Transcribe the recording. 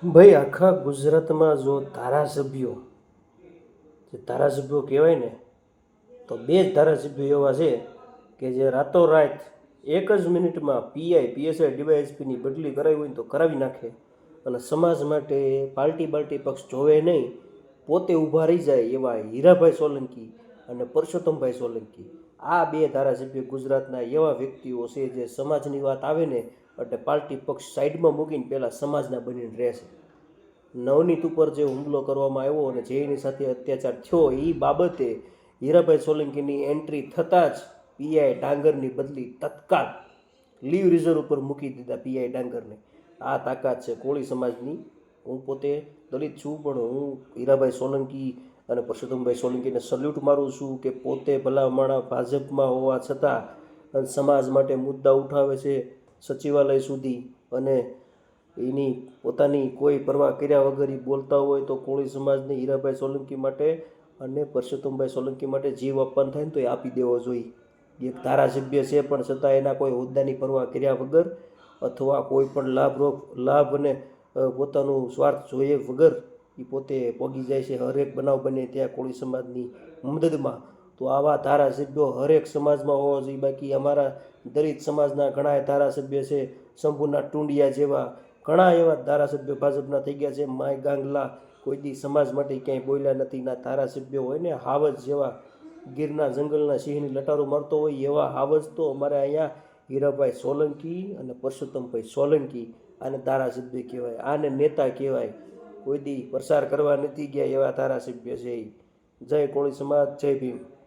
ભાઈ આખા ગુજરાતમાં જો ધારાસભ્યો કહેવાય ને, તો બે જ ધારાસભ્યો એવા છે કે જે રાતોરાત એક જ મિનિટમાં પીએસઆઈ ડીવાયએસપીની બદલી કરાવી હોય ને તો કરાવી નાખે, અને સમાજ માટે પાર્ટી પક્ષ જોવે નહીં, પોતે ઊભા રહી જાય એવા હીરાભાઈ સોલંકી અને પરસોત્તમભાઈ સોલંકી. આ બે ધારાસભ્ય ગુજરાતના એવા વ્યક્તિઓ છે જે સમાજની વાત આવે ને એટલે પાર્ટી પક્ષ સાઈડમાં મૂકીને પહેલાં સમાજના બનીને રહેશે. નવનીત ઉપર જે હુમલો કરવામાં આવ્યો અને જે એની સાથે અત્યાચાર થયો એ બાબતે હીરાભાઈ સોલંકીની એન્ટ્રી થતાં જ પીઆઈ ડાંગરની બદલી તત્કાલ લીવ રિઝર્વ ઉપર મૂકી દીધા પીઆઈ ડાંગરને. આ તાકાત છે કોળી સમાજની. હું પોતે દલિત છું, પણ હું હીરાભાઈ સોલંકી અને પરસોત્તમભાઈ સોલંકીને સલ્યુટ મારું છું કે પોતે ભલામણા ભાજપમાં હોવા છતાં સમાજ માટે મુદ્દા ઉઠાવે છે સચિવાલય સુધી, અને એની પોતાની કોઈ પરવા કર્યા વગર એ બોલતા હોય તો કોળી સમાજને હીરાભાઈ સોલંકી માટે અને પરસોત્તમભાઈ સોલંકી માટે જીવ આપવાનું થાય ને તો એ આપી દેવો જોઈએ. એક ધારાસભ્ય છે પણ છતાં એના કોઈ હોદ્દાની પરવા કર્યા વગર અથવા કોઈ પણ લાભ અને પોતાનું સ્વાર્થ જોઈએ વગર એ પોતે પગી જાય છે હરેક બનાવ બને ત્યાં કોળી સમાજની મદદમાં. તો આવા ધારાસભ્યો હરેક સમાજમાં હોવા જોઈએ. બાકી અમારા દલિત સમાજના ઘણા ધારાસભ્ય છે, શંભુના ટુંડિયા જેવા ઘણા એવા ધારાસભ્યો ભાજપના થઈ ગયા છે. માય ગાંગલા કોઈ દી સમાજ માટે ક્યાંય બોલ્યા નથી. ના ધારાસભ્યો હોય ને હાવજ જેવા ગીરના જંગલના સિંહની લટારો મારતો હોય એવા હાવજ તો અમારે અહીંયા હીરાભાઈ સોલંકી અને પરસોત્તમભાઈ સોલંકી. આને ધારાસભ્ય કહેવાય, આને નેતા કહેવાય. કોઈ દી પ્રસાર કરવા નથી ગયા એવા ધારાસભ્ય છે. જય કોળી સમાજ, જય ભીમ.